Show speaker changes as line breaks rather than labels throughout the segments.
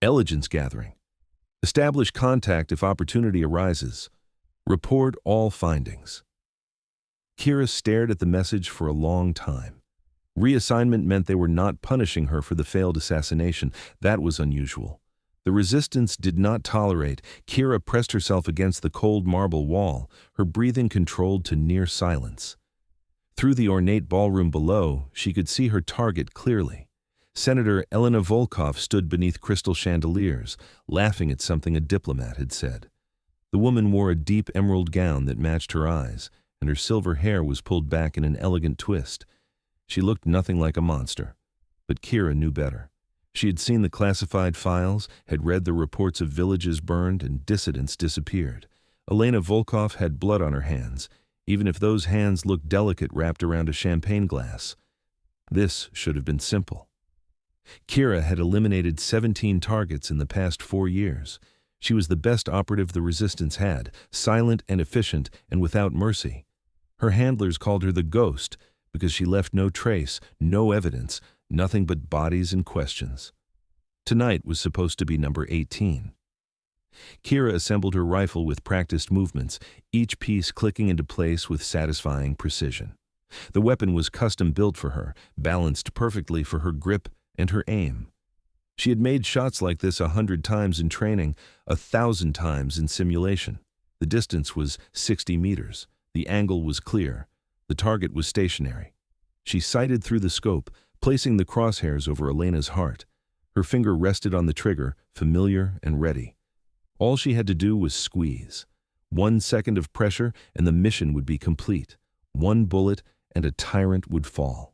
Elegance gathering. Establish contact if opportunity arises. Report all findings. Kira stared at the message for a long time. Reassignment meant they were not punishing her for the failed assassination. That was unusual. The resistance did not tolerate. Kira pressed herself against the cold marble wall, her breathing controlled to near silence. Through the ornate ballroom below, she could see her target clearly. Senator Elena Volkov stood beneath crystal chandeliers, laughing at something a diplomat had said. The woman wore a deep emerald gown that matched her eyes, and her silver hair was pulled back in an elegant twist. She looked nothing like a monster, but Kira knew better. She had seen the classified files, had read the reports of villages burned and dissidents disappeared. Elena Volkov had blood on her hands, even if those hands looked delicate wrapped around a champagne glass. This should have been simple. Kira had eliminated 17 targets in the past 4 years. She was the best operative the resistance had, silent and efficient and without mercy. Her handlers called her the Ghost because she left no trace, no evidence, nothing but bodies and questions. Tonight was supposed to be number 18. Kira assembled her rifle with practiced movements, each piece clicking into place with satisfying precision. The weapon was custom built for her, balanced perfectly for her grip and her aim. She had made shots like this 100 times in training, 1,000 times in simulation. The distance was 60 meters. The angle was clear. The target was stationary. She sighted through the scope, placing the crosshairs over Elena's heart. Her finger rested on the trigger, familiar and ready. All she had to do was squeeze. 1 second of pressure and the mission would be complete. 1 bullet and a tyrant would fall.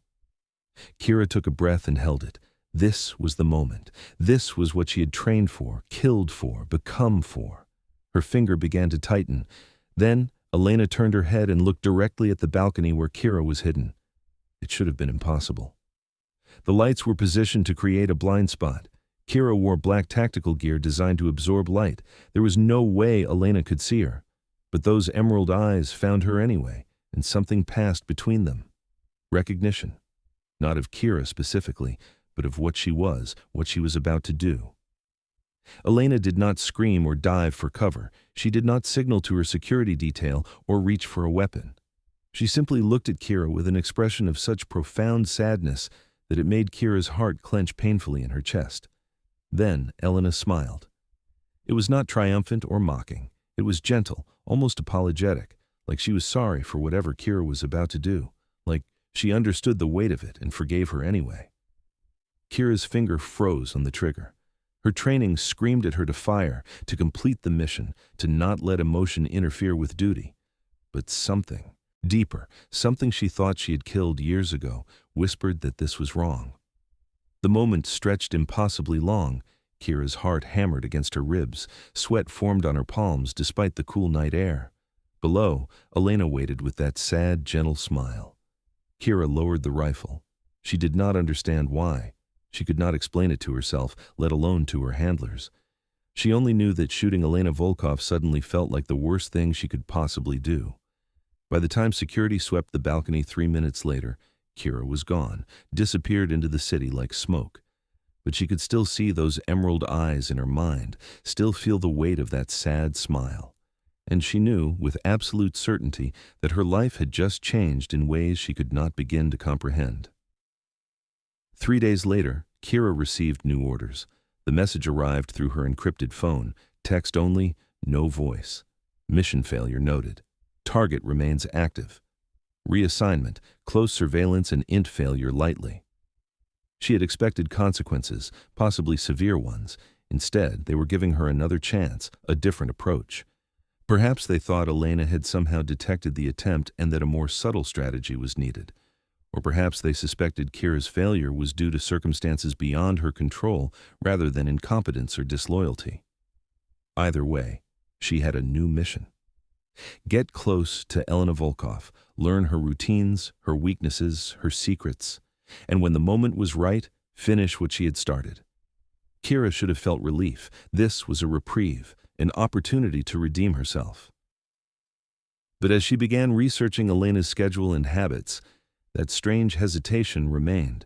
Kira took a breath and held it. This was the moment. This was what she had trained for, killed for, become for. Her finger began to tighten. Then Elena turned her head and looked directly at the balcony where Kira was hidden. It should have been impossible. The lights were positioned to create a blind spot. Kira wore black tactical gear designed to absorb light. There was no way Elena could see her. But those emerald eyes found her anyway, and something passed between them. Recognition. Not of Kira specifically, but of what she was about to do. Elena did not scream or dive for cover. She did not signal to her security detail or reach for a weapon. She simply looked at Kira with an expression of such profound sadness that it made Kira's heart clench painfully in her chest. Then Elena smiled. It was not triumphant or mocking. It was gentle, almost apologetic, like she was sorry for whatever Kira was about to do, like she understood the weight of it and forgave her anyway. Kira's finger froze on the trigger. Her training screamed at her to fire, to complete the mission, to not let emotion interfere with duty. But something, deeper, something she thought she had killed years ago, whispered that this was wrong. The moment stretched impossibly long. Kira's heart hammered against her ribs. Sweat formed on her palms despite the cool night air. Below, Elena waited with that sad, gentle smile. Kira lowered the rifle. She did not understand why. She could not explain it to herself, let alone to her handlers. She only knew that shooting Elena Volkov suddenly felt like the worst thing she could possibly do. By the time security swept the balcony 3 minutes later, Kira was gone, disappeared into the city like smoke. But she could still see those emerald eyes in her mind, still feel the weight of that sad smile. And she knew, with absolute certainty, that her life had just changed in ways she could not begin to comprehend. 3 days later, Kira received new orders. The message arrived through her encrypted phone. Text only, no voice. Mission failure noted. Target remains active. Reassignment, close surveillance and int failure lightly. She had expected consequences, possibly severe ones. Instead, they were giving her another chance, a different approach. Perhaps they thought Elena had somehow detected the attempt and that a more subtle strategy was needed. Or perhaps they suspected Kira's failure was due to circumstances beyond her control rather than incompetence or disloyalty. Either way, she had a new mission. Get close to Elena Volkov, learn her routines, her weaknesses, her secrets, and when the moment was right, finish what she had started. Kira should have felt relief. This was a reprieve, an opportunity to redeem herself. But as she began researching Elena's schedule and habits, that strange hesitation remained.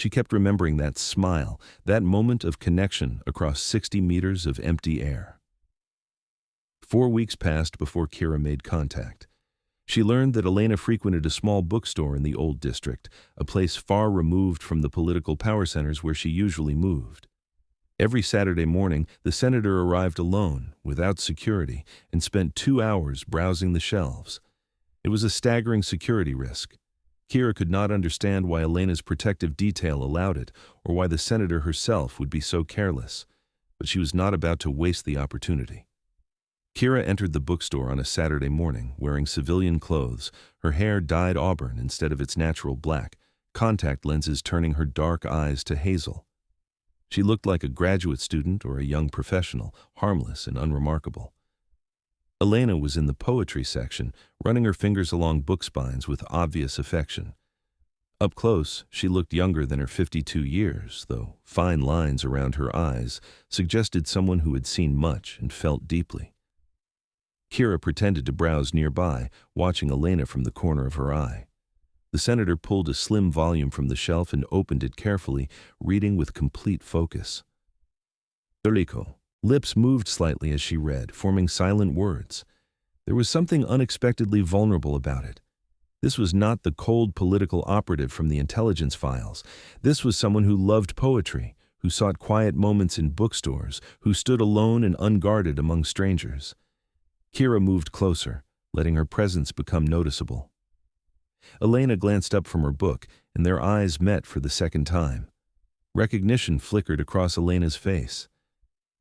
She kept remembering that smile, that moment of connection across 60 meters of empty air. 4 weeks passed before Kira made contact. She learned that Elena frequented a small bookstore in the old district, a place far removed from the political power centers where she usually moved. Every Saturday morning, the senator arrived alone, without security, and spent 2 hours browsing the shelves. It was a staggering security risk. Kira could not understand why Elena's protective detail allowed it, or why the senator herself would be so careless, but she was not about to waste the opportunity. Kira entered the bookstore on a Saturday morning, wearing civilian clothes, her hair dyed auburn instead of its natural black, contact lenses turning her dark eyes to hazel. She looked like a graduate student or a young professional, harmless and unremarkable. Elena was in the poetry section, running her fingers along book spines with obvious affection. Up close, she looked younger than her 52 years, though fine lines around her eyes suggested someone who had seen much and felt deeply. Kira pretended to browse nearby, watching Elena from the corner of her eye. The senator pulled a slim volume from the shelf and opened it carefully, reading with complete focus. Dolico. Lips moved slightly as she read, forming silent words. There was something unexpectedly vulnerable about it. This was not the cold political operative from the intelligence files. This was someone who loved poetry, who sought quiet moments in bookstores, who stood alone and unguarded among strangers. Kira moved closer, letting her presence become noticeable. Elena glanced up from her book, and their eyes met for the second time. Recognition flickered across Elena's face.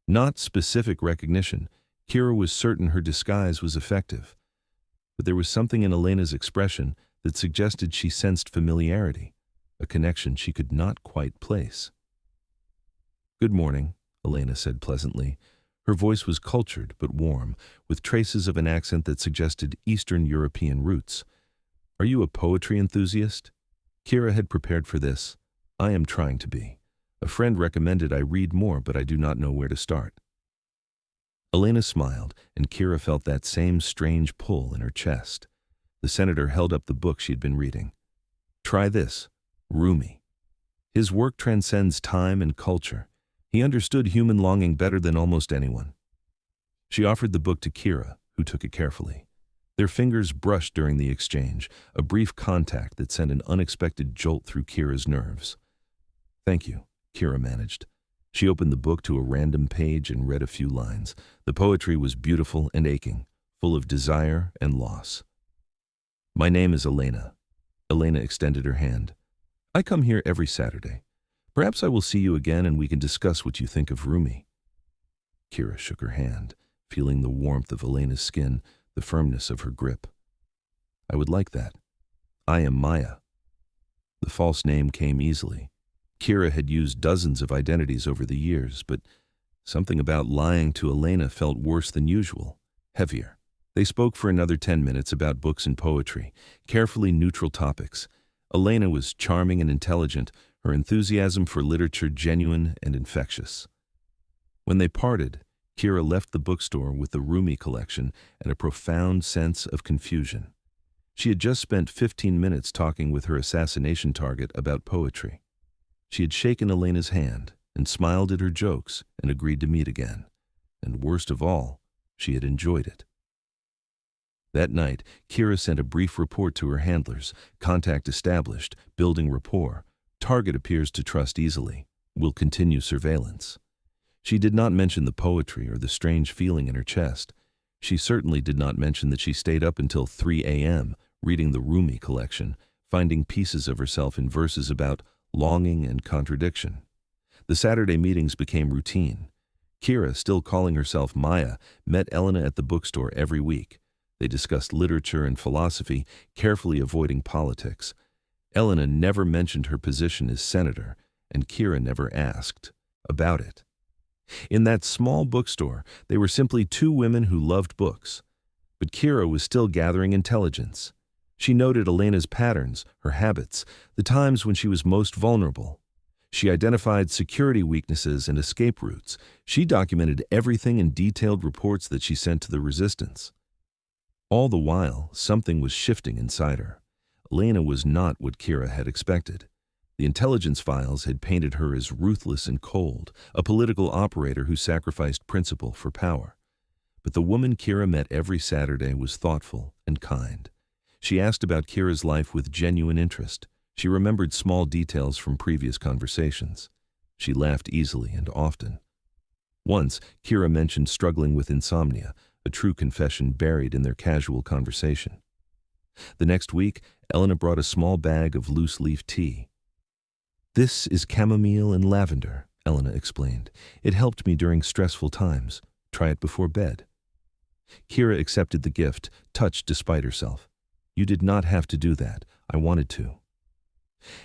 Not specific recognition. Kira was certain her disguise was effective. But there was something in Elena's expression that suggested she sensed familiarity, a connection she could not quite place. "Good morning," Elena said pleasantly. Her voice was cultured but warm, with traces of an accent that suggested Eastern European roots. "Are you a poetry enthusiast?" Kira had prepared for this. "I am trying to be. A friend recommended I read more, but I do not know where to start." Elena smiled, and Kira felt that same strange pull in her chest. The senator held up the book she'd been reading. "Try this, Rumi. His work transcends time and culture. He understood human longing better than almost anyone." She offered the book to Kira, who took it carefully. Their fingers brushed during the exchange, a brief contact that sent an unexpected jolt through Kira's nerves. "Thank you," Kira managed. She opened the book to a random page and read a few lines. The poetry was beautiful and aching, full of desire and loss. "My name is Elena." Elena extended her hand. "I come here every Saturday. Perhaps I will see you again and we can discuss what you think of Rumi." Kira shook her hand, feeling the warmth of Elena's skin, the firmness of her grip. "I would like that. I am Maya." The false name came easily. Kira had used dozens of identities over the years, but something about lying to Elena felt worse than usual, heavier. They spoke for another 10 minutes about books and poetry, carefully neutral topics. Elena was charming and intelligent, her enthusiasm for literature genuine and infectious. When they parted, Kira left the bookstore with the Rumi collection and a profound sense of confusion. She had just spent 15 minutes talking with her assassination target about poetry. She had shaken Elena's hand and smiled at her jokes and agreed to meet again. And worst of all, she had enjoyed it. That night, Kira sent a brief report to her handlers. Contact established, building rapport. Target appears to trust easily. Will continue surveillance. She did not mention the poetry or the strange feeling in her chest. She certainly did not mention that she stayed up until 3 a.m. reading the Rumi collection, finding pieces of herself in verses about longing and contradiction. The Saturday meetings became routine. Kira, still calling herself Maya, met Elena at the bookstore every week. They discussed literature and philosophy, carefully avoiding politics. Elena never mentioned her position as senator, and Kira never asked about it. In that small bookstore, they were simply two women who loved books. But Kira was still gathering intelligence. She noted Elena's patterns, her habits, the times when she was most vulnerable. She identified security weaknesses and escape routes. She documented everything in detailed reports that she sent to the resistance. All the while, something was shifting inside her. Elena was not what Kira had expected. The intelligence files had painted her as ruthless and cold, a political operator who sacrificed principle for power. But the woman Kira met every Saturday was thoughtful and kind. She asked about Kira's life with genuine interest. She remembered small details from previous conversations. She laughed easily and often. Once, Kira mentioned struggling with insomnia, a true confession buried in their casual conversation. The next week, Elena brought a small bag of loose-leaf tea. "This is chamomile and lavender," Elena explained. "It helped me during stressful times. Try it before bed." Kira accepted the gift, touched despite herself. "You did not have to do that. I wanted to."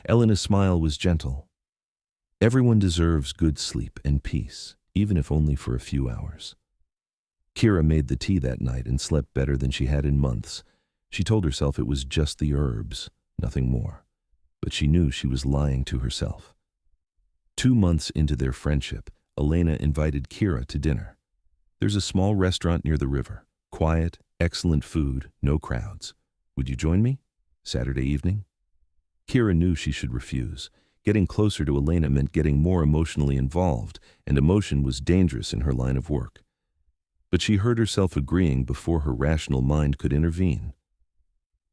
Elena's smile was gentle. Everyone deserves good sleep and peace, even if only for a few hours. Kira made the tea that night and slept better than she had in months. She told herself it was just the herbs, nothing more. But she knew she was lying to herself. 2 months into their friendship, Elena invited Kira to dinner. "There's a small restaurant near the river. Quiet, excellent food, no crowds. Would you join me? Saturday evening?" Kira knew she should refuse. Getting closer to Elena meant getting more emotionally involved, and emotion was dangerous in her line of work. But she heard herself agreeing before her rational mind could intervene.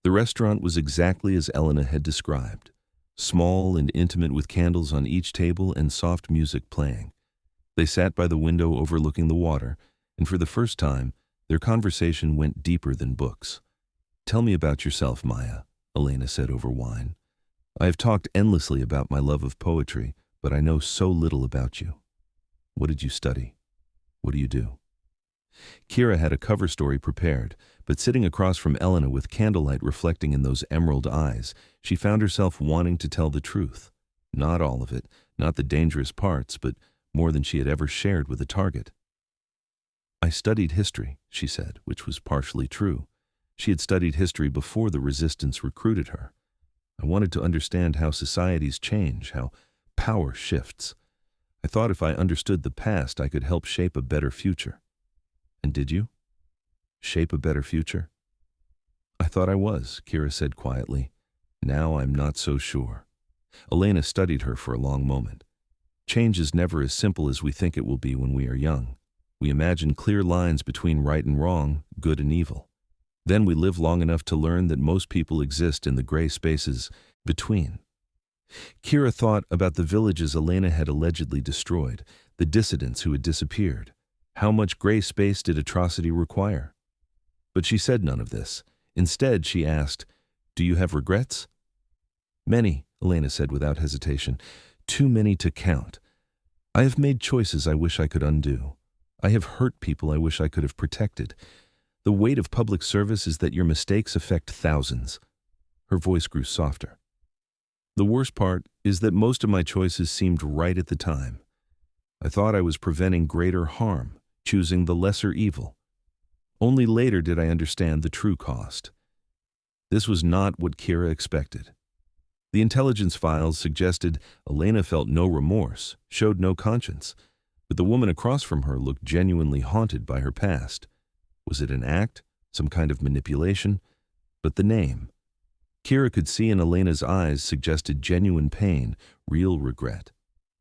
The restaurant was exactly as Elena had described, small and intimate with candles on each table and soft music playing. They sat by the window overlooking the water, and for the first time, their conversation went deeper than books. "Tell me about yourself, Maya," Elena said over wine. "I have talked endlessly about my love of poetry, but I know so little about you. What did you study? What do you do?" Kira had a cover story prepared, but sitting across from Elena with candlelight reflecting in those emerald eyes, she found herself wanting to tell the truth. Not all of it, not the dangerous parts, but more than she had ever shared with a target. "I studied history," she said, which was partially true. She had studied history before the resistance recruited her. "I wanted to understand how societies change, how power shifts. I thought if I understood the past, I could help shape a better future." "And did you? Shape a better future?" "I thought I was," Kira said quietly. "Now I'm not so sure." Elena studied her for a long moment. Change is never as simple as we think it will be when we are young. We imagine clear lines between right and wrong, good and evil. Then we live long enough to learn that most people exist in the gray spaces between. Kira thought about the villages Elena had allegedly destroyed, the dissidents who had disappeared. How much gray space did atrocity require? But she said none of this. Instead, she asked, "Do you have regrets?" "Many," Elena said without hesitation. "Too many to count. I have made choices I wish I could undo. I have hurt people I wish I could have protected. The weight of public service is that your mistakes affect thousands." Her voice grew softer. "The worst part is that most of my choices seemed right at the time. I thought I was preventing greater harm, choosing the lesser evil. Only later did I understand the true cost." This was not what Kira expected. The intelligence files suggested Elena felt no remorse, showed no conscience, but the woman across from her looked genuinely haunted by her past. Was it an act, some kind of manipulation? But the name. Kira could see in Elena's eyes suggested genuine pain, real regret.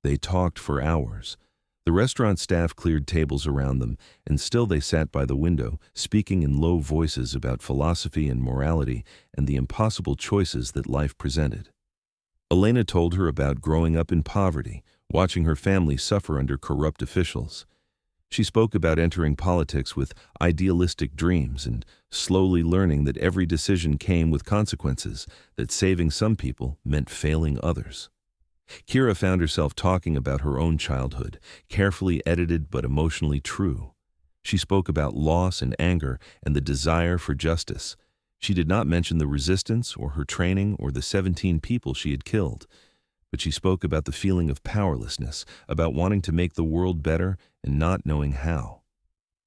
They talked for hours. The restaurant staff cleared tables around them, and still they sat by the window, speaking in low voices about philosophy and morality and the impossible choices that life presented. Elena told her about growing up in poverty, watching her family suffer under corrupt officials. She spoke about entering politics with idealistic dreams and slowly learning that every decision came with consequences, that saving some people meant failing others. Kira found herself talking about her own childhood, carefully edited but emotionally true. She spoke about loss and anger and the desire for justice. She did not mention the resistance or her training or the 17 people she had killed, but she spoke about the feeling of powerlessness, about wanting to make the world better and not knowing how.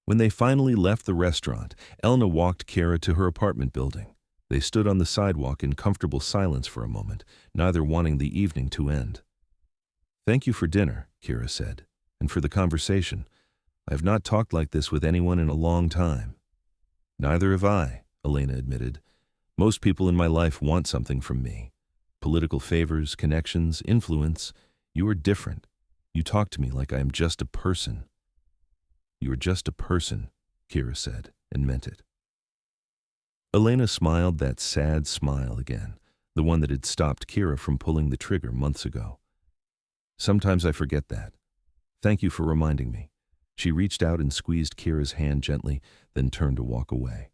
When they finally left the restaurant, Elena walked Kira to her apartment building. They stood on the sidewalk in comfortable silence for a moment, neither wanting the evening to end. "Thank you for dinner," Kira said, "and for the conversation. I have not talked like this with anyone in a long time." "Neither have I," Elena admitted. "Most people in my life want something from me. Political favors, connections, influence. You are different. You talk to me like I am just a person. You are just a person, Kira said, and meant it. Elena smiled that sad smile again, the one that had stopped Kira from pulling the trigger months ago. Sometimes I forget that. Thank you for reminding me. She reached out and squeezed Kira's hand gently, then turned to walk away.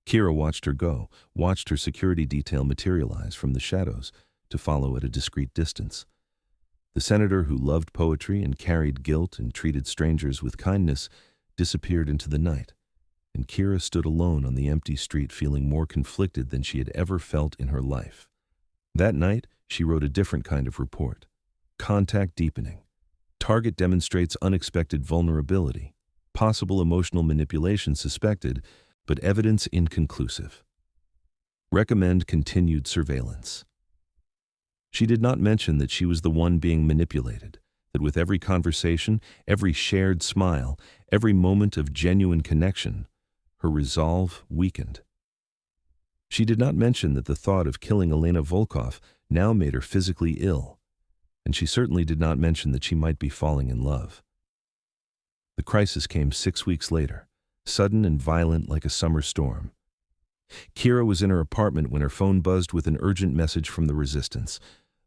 Kira watched her go, watched her security detail materialize from the shadows to follow at a discreet distance. The senator who loved poetry and carried guilt and treated strangers with kindness disappeared into the night, and Kira stood alone on the empty street feeling more conflicted than she had ever felt in her life. That night, she wrote a different kind of report. Contact deepening. Target demonstrates unexpected vulnerability. Possible emotional manipulation suspected, but evidence inconclusive. Recommend continued surveillance. She did not mention that she was the one being manipulated, that with every conversation, every shared smile, every moment of genuine connection, her resolve weakened. She did not mention that the thought of killing Elena Volkov now made her physically ill, and she certainly did not mention that she might be falling in love. The crisis came 6 weeks later, sudden and violent like a summer storm. Kira was in her apartment when her phone buzzed with an urgent message from the resistance.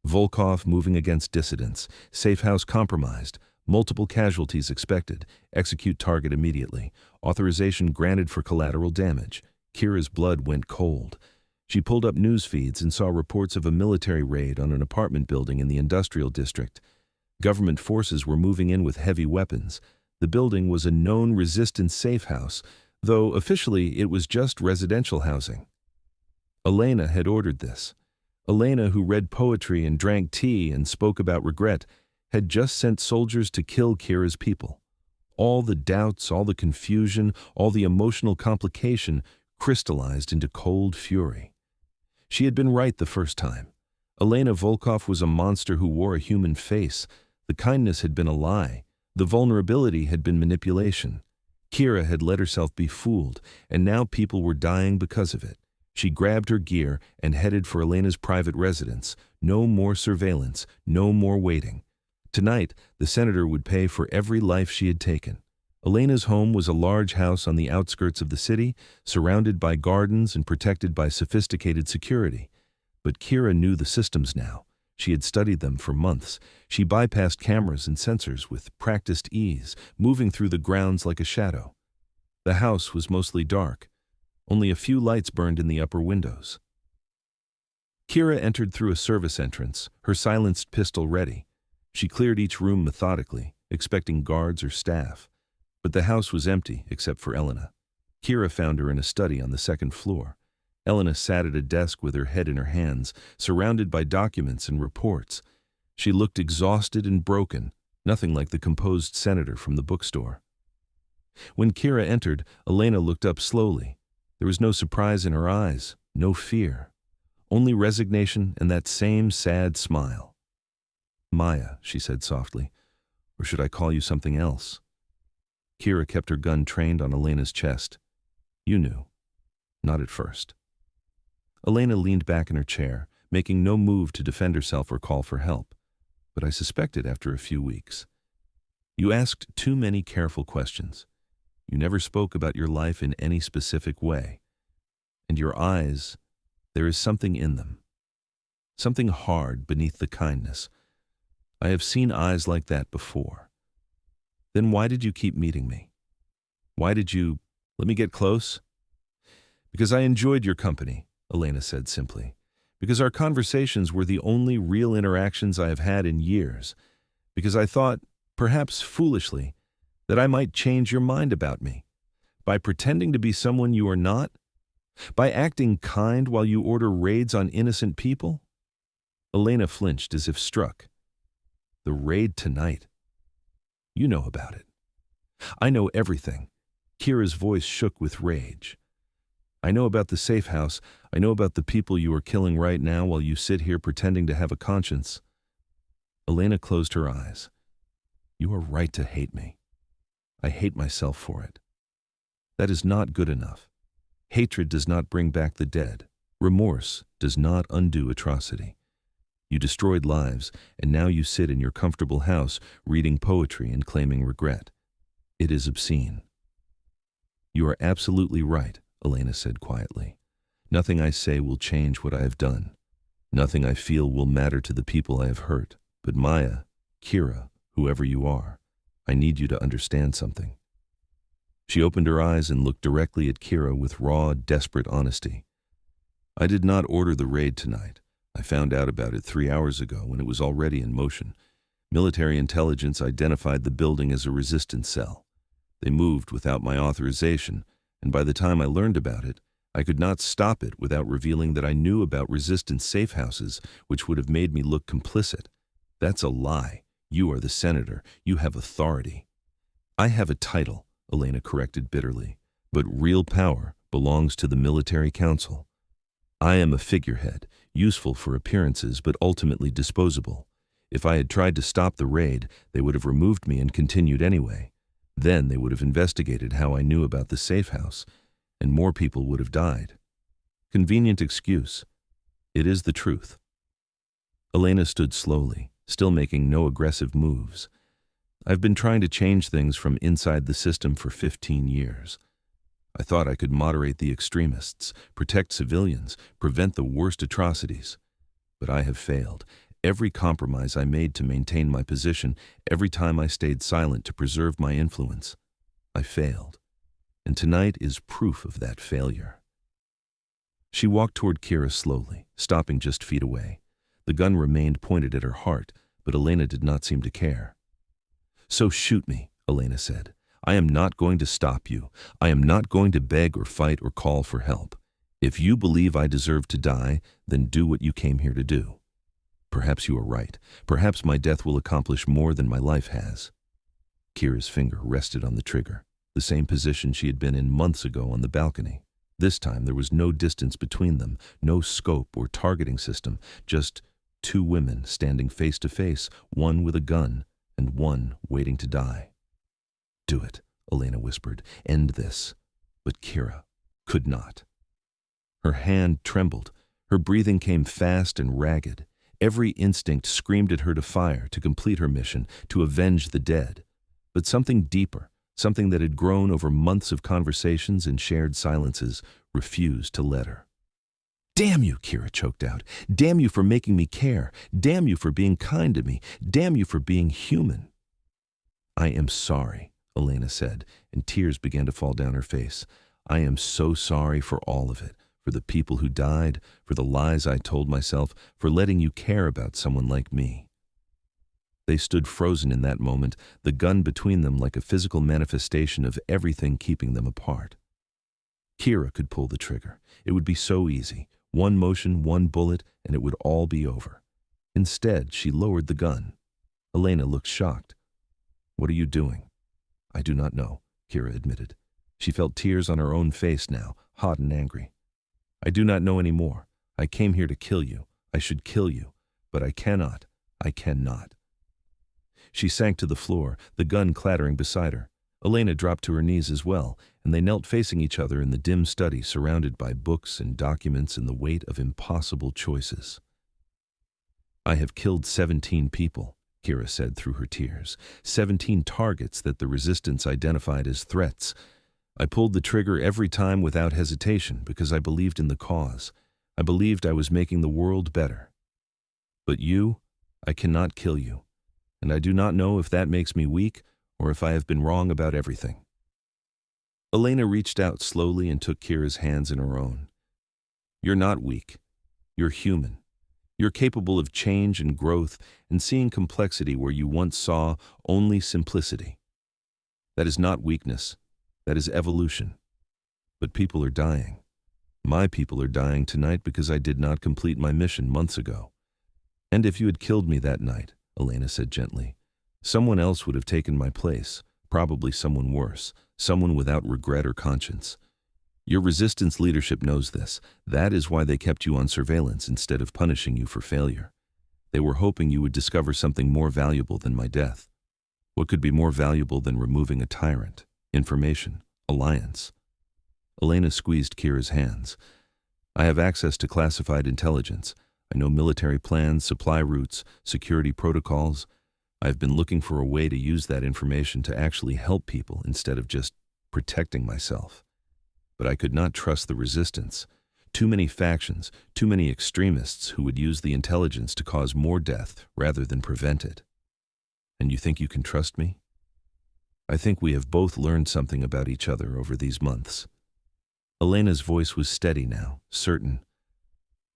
Volkov moving against dissidents, safe house compromised, multiple casualties expected, execute target immediately, authorization granted for collateral damage. Kira's blood went cold. She pulled up news feeds and saw reports of a military raid on an apartment building in the industrial district. Government forces were moving in with heavy weapons. The building was a known resistance safe house, though officially it was just residential housing. Elena had ordered this. Elena, who read poetry and drank tea and spoke about regret, had just sent soldiers to kill Kira's people. All the doubts, all the confusion, all the emotional complication crystallized into cold fury. She had been right the first time. Elena Volkov was a monster who wore a human face. The kindness had been a lie. The vulnerability had been manipulation. Kira had let herself be fooled, and now people were dying because of it. She grabbed her gear and headed for Elena's private residence. No more surveillance, no more waiting. Tonight, the senator would pay for every life she had taken. Elena's home was a large house on the outskirts of the city, surrounded by gardens and protected by sophisticated security. But Kira knew the systems now. She had studied them for months. She bypassed cameras and sensors with practiced ease, moving through the grounds like a shadow. The house was mostly dark. Only a few lights burned in the upper windows. Kira entered through a service entrance, her silenced pistol ready. She cleared each room methodically, expecting guards or staff. But the house was empty except for Elena. Kira found her in a study on the second floor. Elena sat at a desk with her head in her hands, surrounded by documents and reports. She looked exhausted and broken, nothing like the composed senator from the bookstore. When Kira entered, Elena looked up slowly. There was no surprise in her eyes, no fear, only resignation and that same sad smile. "Maya," she said softly, "or should I call you something else?" Kira kept her gun trained on Elena's chest. "You knew." "Not at first." Elena leaned back in her chair, making no move to defend herself or call for help. "But I suspected after a few weeks. You asked too many careful questions. You never spoke about your life in any specific way. And your eyes, there is something in them. Something hard beneath the kindness. I have seen eyes like that before. Then why did you keep meeting me? Why did you let me get close?" "Because I enjoyed your company," Elena said simply. "Because our conversations were the only real interactions I have had in years. Because I thought, perhaps foolishly, that I might change your mind about me. By pretending to be someone you are not? By acting kind while you order raids on innocent people?" Elena flinched as if struck. "The raid tonight. You know about it." "I know everything." Kira's voice shook with rage. "I know about the safe house. I know about the people you are killing right now while you sit here pretending to have a conscience." Elena closed her eyes. "You are right to hate me. I hate myself for it. That is not good enough. Hatred does not bring back the dead. Remorse does not undo atrocity. You destroyed lives, and now you sit in your comfortable house reading poetry and claiming regret. It is obscene." "You are absolutely right," Elena said quietly. "Nothing I say will change what I have done. Nothing I feel will matter to the people I have hurt. But Maya, Kira, whoever you are, I need you to understand something." She opened her eyes and looked directly at Kira with raw, desperate honesty. "I did not order the raid tonight. I found out about it 3 hours ago when it was already in motion. Military intelligence identified the building as a resistance cell. They moved without my authorization, and by the time I learned about it, I could not stop it without revealing that I knew about resistance safe houses, which would have made me look complicit. That's a lie. You are the senator. You have authority." "I have a title," Elena corrected bitterly, "but real power belongs to the military council. I am a figurehead, useful for appearances but ultimately disposable. If I had tried to stop the raid, they would have removed me and continued anyway. Then they would have investigated how I knew about the safe house, and more people would have died. Convenient excuse. It is the truth." Elena stood slowly, still making no aggressive moves. "I've been trying to change things from inside the system for 15 years. I thought I could moderate the extremists, protect civilians, prevent the worst atrocities. But I have failed. Every compromise I made to maintain my position, every time I stayed silent to preserve my influence, I failed. And tonight is proof of that failure." She walked toward Kira slowly, stopping just feet away. The gun remained pointed at her heart, but Elena did not seem to care. "So shoot me," Elena said. "I am not going to stop you. I am not going to beg or fight or call for help. If you believe I deserve to die, then do what you came here to do. Perhaps you are right. Perhaps my death will accomplish more than my life has." Kira's finger rested on the trigger, the same position she had been in months ago on the balcony. This time there was no distance between them, no scope or targeting system, just two women standing face to face, one with a gun and one waiting to die. "Do it," Elena whispered. "End this." But Kira could not. Her hand trembled. Her breathing came fast and ragged. Every instinct screamed at her to fire, to complete her mission, to avenge the dead. But something deeper, something that had grown over months of conversations and shared silences, refused to let her. "Damn you," Kira choked out. "Damn you for making me care. Damn you for being kind to me. Damn you for being human." "I am sorry," Elena said, and tears began to fall down her face. "I am so sorry for all of it. For the people who died, for the lies I told myself, for letting you care about someone like me." They stood frozen in that moment, the gun between them like a physical manifestation of everything keeping them apart. Kira could pull the trigger. It would be so easy. One motion, one bullet, and it would all be over. Instead, she lowered the gun. Elena looked shocked. "What are you doing?" "I do not know," Kira admitted. She felt tears on her own face now, hot and angry. "I do not know anymore. I came here to kill you. I should kill you. But I cannot. I cannot." She sank to the floor, the gun clattering beside her. Elena dropped to her knees as well, and they knelt facing each other in the dim study, surrounded by books and documents and the weight of impossible choices. "I have killed 17 people," Kira said through her tears. 17 targets that the resistance identified as threats. "I pulled the trigger every time without hesitation because I believed in the cause. I believed I was making the world better. But you, I cannot kill you. And I do not know if that makes me weak or if I have been wrong about everything." Elena reached out slowly and took Kira's hands in her own. "You're not weak. You're human. You're capable of change and growth and seeing complexity where you once saw only simplicity. That is not weakness. That is evolution. But people are dying. My people are dying tonight because I did not complete my mission months ago. And if you had killed me that night," Elena said gently, "someone else would have taken my place, probably someone worse, someone without regret or conscience. Your resistance leadership knows this. That is why they kept you on surveillance instead of punishing you for failure. They were hoping you would discover something more valuable than my death. What could be more valuable than removing a tyrant? Information, alliance." Elena squeezed Kira's hands. "I have access to classified intelligence. I know military plans, supply routes, security protocols. I've been looking for a way to use that information to actually help people instead of just protecting myself. But I could not trust the resistance. Too many factions, too many extremists who would use the intelligence to cause more death rather than prevent it. And you think you can trust me? I think we have both learned something about each other over these months. Elena's voice was steady now, certain.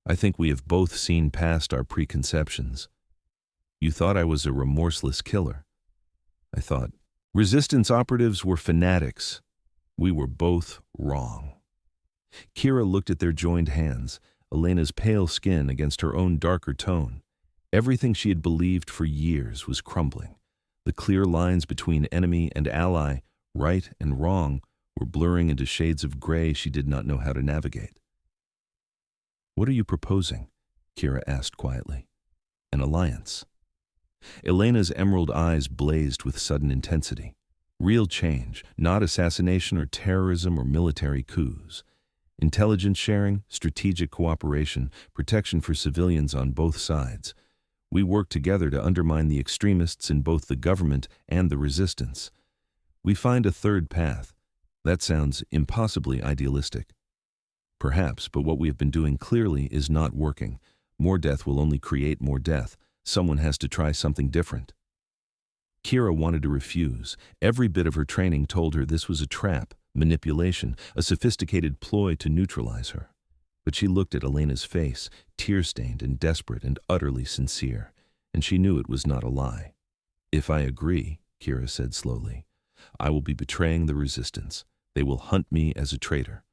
I think we have both seen past our preconceptions. You thought I was a remorseless killer. I thought resistance operatives were fanatics. We were both wrong. Kira looked at their joined hands, Elena's pale skin against her own darker tone. Everything she had believed for years was crumbling. The clear lines between enemy and ally, right and wrong, were blurring into shades of gray she did not know how to navigate. What are you proposing? Kira asked quietly. An alliance. Elena's emerald eyes blazed with sudden intensity. Real change, not assassination or terrorism or military coups. Intelligence sharing, strategic cooperation, protection for civilians on both sides. We work together to undermine the extremists in both the government and the resistance. We find a third path. That sounds impossibly idealistic. Perhaps, but what we have been doing clearly is not working. More death will only create more death. Someone has to try something different. Kira wanted to refuse. Every bit of her training told her this was a trap, manipulation, a sophisticated ploy to neutralize her. But she looked at Elena's face, tear-stained and desperate and utterly sincere, and she knew it was not a lie. If I agree, Kira said slowly, I will be betraying the resistance. They will hunt me as a traitor.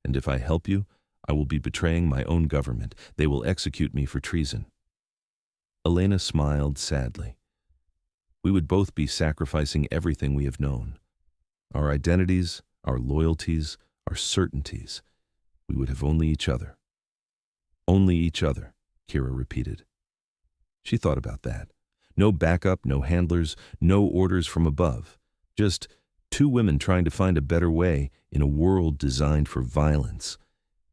And if I help you, I will be betraying my own government. They will execute me for treason. Elena smiled sadly. We would both be sacrificing everything we have known. Our identities, our loyalties, our certainties. We would have only each other. Only each other, Kira repeated. She thought about that. No backup, no handlers, no orders from above. Just two women trying to find a better way in a world designed for violence.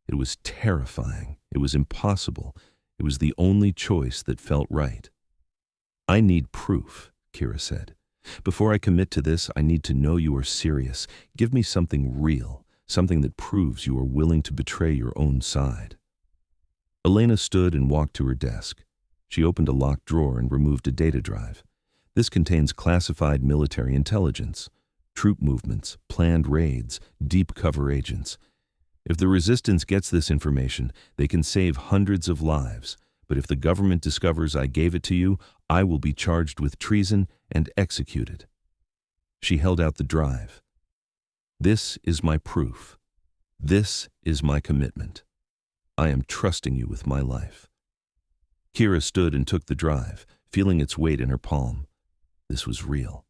It was terrifying. It was impossible. It was the only choice that felt right. I need proof, Kira said. Before I commit to this, I need to know you are serious. Give me something real, something that proves you are willing to betray your own side. Elena stood and walked to her desk. She opened a locked drawer and removed a data drive. This contains classified military intelligence, troop movements, planned raids, deep cover agents. If the resistance gets this information, they can save hundreds of lives. But if the government discovers I gave it to you, I will be charged with treason and executed. She held out the drive. This is my proof. This is my commitment. I am trusting you with my life. Kira stood and took the drive, feeling its weight in her palm. This was real.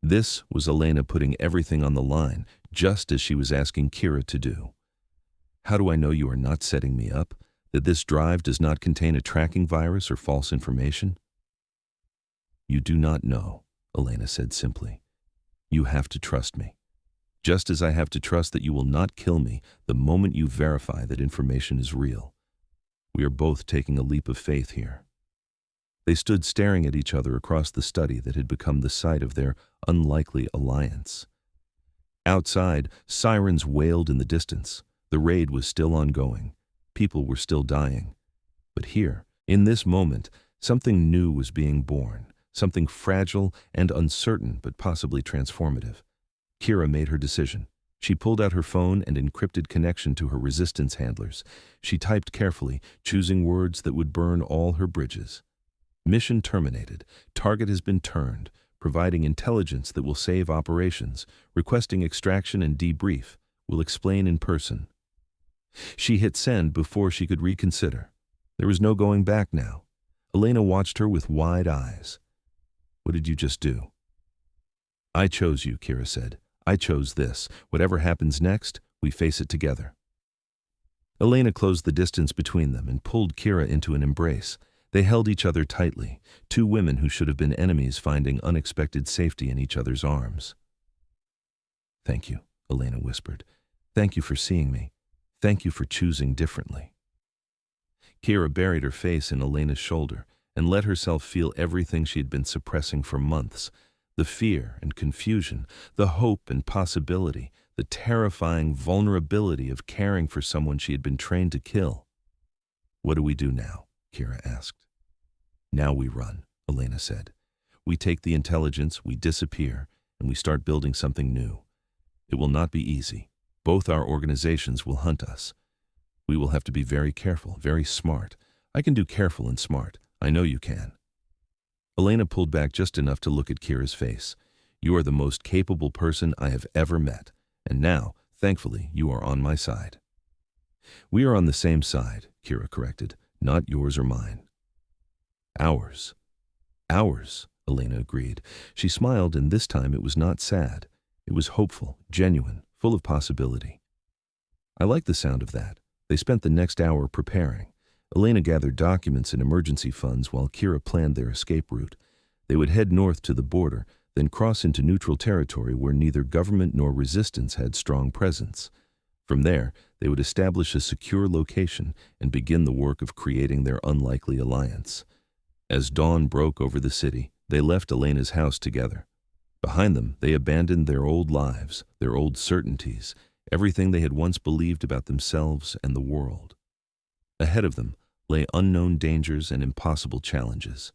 This was Elena putting everything on the line, just as she was asking Kira to do. How do I know you are not setting me up? That this drive does not contain a tracking virus or false information? You do not know, Elena said simply. You have to trust me. Just as I have to trust that you will not kill me the moment you verify that information is real. We are both taking a leap of faith here. They stood staring at each other across the study that had become the site of their unlikely alliance. Outside, sirens wailed in the distance. The raid was still ongoing. People were still dying. But here, in this moment, something new was being born, something fragile and uncertain but possibly transformative. Kira made her decision. She pulled out her phone and encrypted connection to her resistance handlers. She typed carefully, choosing words that would burn all her bridges. Mission terminated. Target has been turned, providing intelligence that will save operations, requesting extraction and debrief. Will explain in person. She hit send before she could reconsider. There was no going back now. Elena watched her with wide eyes. What did you just do? I chose you, Kira said. I chose this. Whatever happens next, we face it together. Elena closed the distance between them and pulled Kira into an embrace. They held each other tightly, two women who should have been enemies finding unexpected safety in each other's arms. Thank you, Elena whispered. Thank you for seeing me. Thank you for choosing differently. Kira buried her face in Elena's shoulder and let herself feel everything she had been suppressing for months. The fear and confusion, the hope and possibility, the terrifying vulnerability of caring for someone she had been trained to kill. "What do we do now?" Kira asked. "Now we run," Elena said. "We take the intelligence, we disappear, and we start building something new. It will not be easy. Both our organizations will hunt us. We will have to be very careful, very smart. I can do careful and smart. I know you can." Elena pulled back just enough to look at Kira's face. "You are the most capable person I have ever met, and now, thankfully, you are on my side." "We are on the same side," Kira corrected, "not yours or mine." "Ours." "Ours," Elena agreed. She smiled, and this time it was not sad. It was hopeful, genuine, full of possibility. "I like the sound of that." They spent the next hour preparing. Elena gathered documents and emergency funds while Kira planned their escape route. They would head north to the border, then cross into neutral territory where neither government nor resistance had strong presence. From there, they would establish a secure location and begin the work of creating their unlikely alliance. As dawn broke over the city, they left Elena's house together. Behind them, they abandoned their old lives, their old certainties, everything they had once believed about themselves and the world. Ahead of them lay unknown dangers and impossible challenges.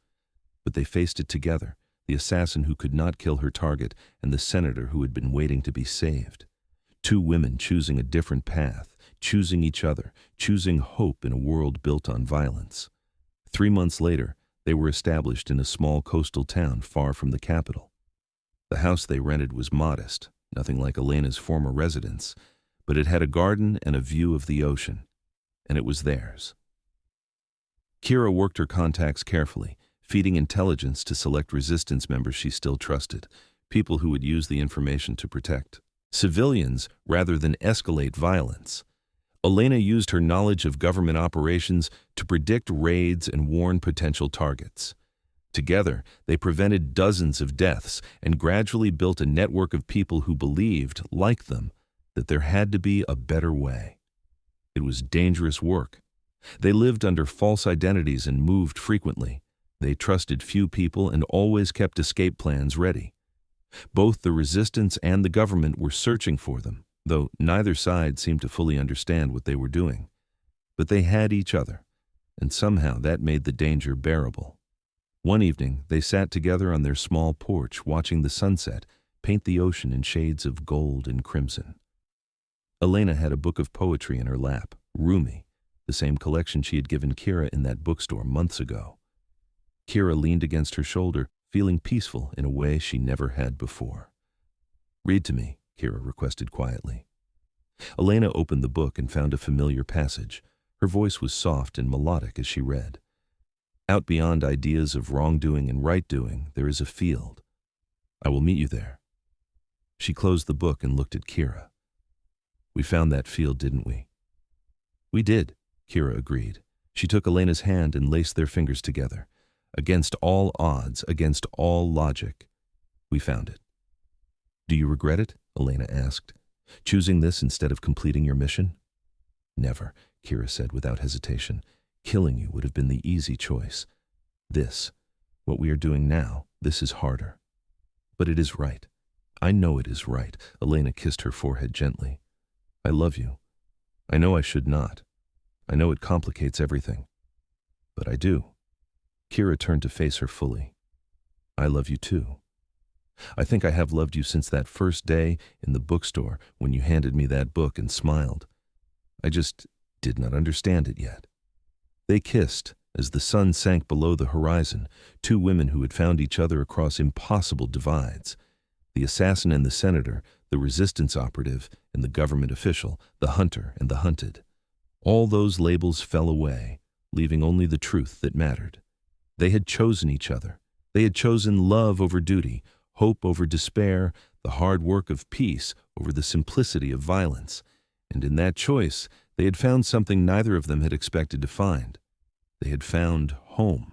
But they faced it together, the assassin who could not kill her target and the senator who had been waiting to be saved. Two women choosing a different path, choosing each other, choosing hope in a world built on violence. 3 months later, they were established in a small coastal town far from the capital. The house they rented was modest, nothing like Elena's former residence, but it had a garden and a view of the ocean, and it was theirs. Kira worked her contacts carefully, feeding intelligence to select resistance members she still trusted, people who would use the information to protect civilians rather than escalate violence. Elena used her knowledge of government operations to predict raids and warn potential targets. Together, they prevented dozens of deaths and gradually built a network of people who believed, like them, that there had to be a better way. It was dangerous work. They lived under false identities and moved frequently. They trusted few people and always kept escape plans ready. Both the resistance and the government were searching for them, though neither side seemed to fully understand what they were doing. But they had each other, and somehow that made the danger bearable. One evening, they sat together on their small porch, watching the sunset paint the ocean in shades of gold and crimson. Elena had a book of poetry in her lap, Rumi, the same collection she had given Kira in that bookstore months ago. Kira leaned against her shoulder, feeling peaceful in a way she never had before. "Read to me," Kira requested quietly. Elena opened the book and found a familiar passage. Her voice was soft and melodic as she read. "Out beyond ideas of wrongdoing and right-doing, there is a field. I will meet you there." She closed the book and looked at Kira. "We found that field, didn't we?" "We did," Kira agreed. She took Elena's hand and laced their fingers together. "Against all odds, against all logic, we found it." "Do you regret it?" Elena asked. "Choosing this instead of completing your mission?" "Never," Kira said without hesitation. "Killing you would have been the easy choice. What we are doing now, this is harder. But it is right. I know it is right." Elena kissed her forehead gently. "I love you. I know I should not. I know it complicates everything. But I do." Kira turned to face her fully. "I love you too. I think I have loved you since that first day in the bookstore when you handed me that book and smiled. I just did not understand it yet." They kissed as the sun sank below the horizon, two women who had found each other across impossible divides. The assassin and the senator, the resistance operative and the government official, the hunter and the hunted. All those labels fell away, leaving only the truth that mattered. They had chosen each other. They had chosen love over duty, hope over despair, the hard work of peace over the simplicity of violence. And in that choice, they had found something neither of them had expected to find. They had found home.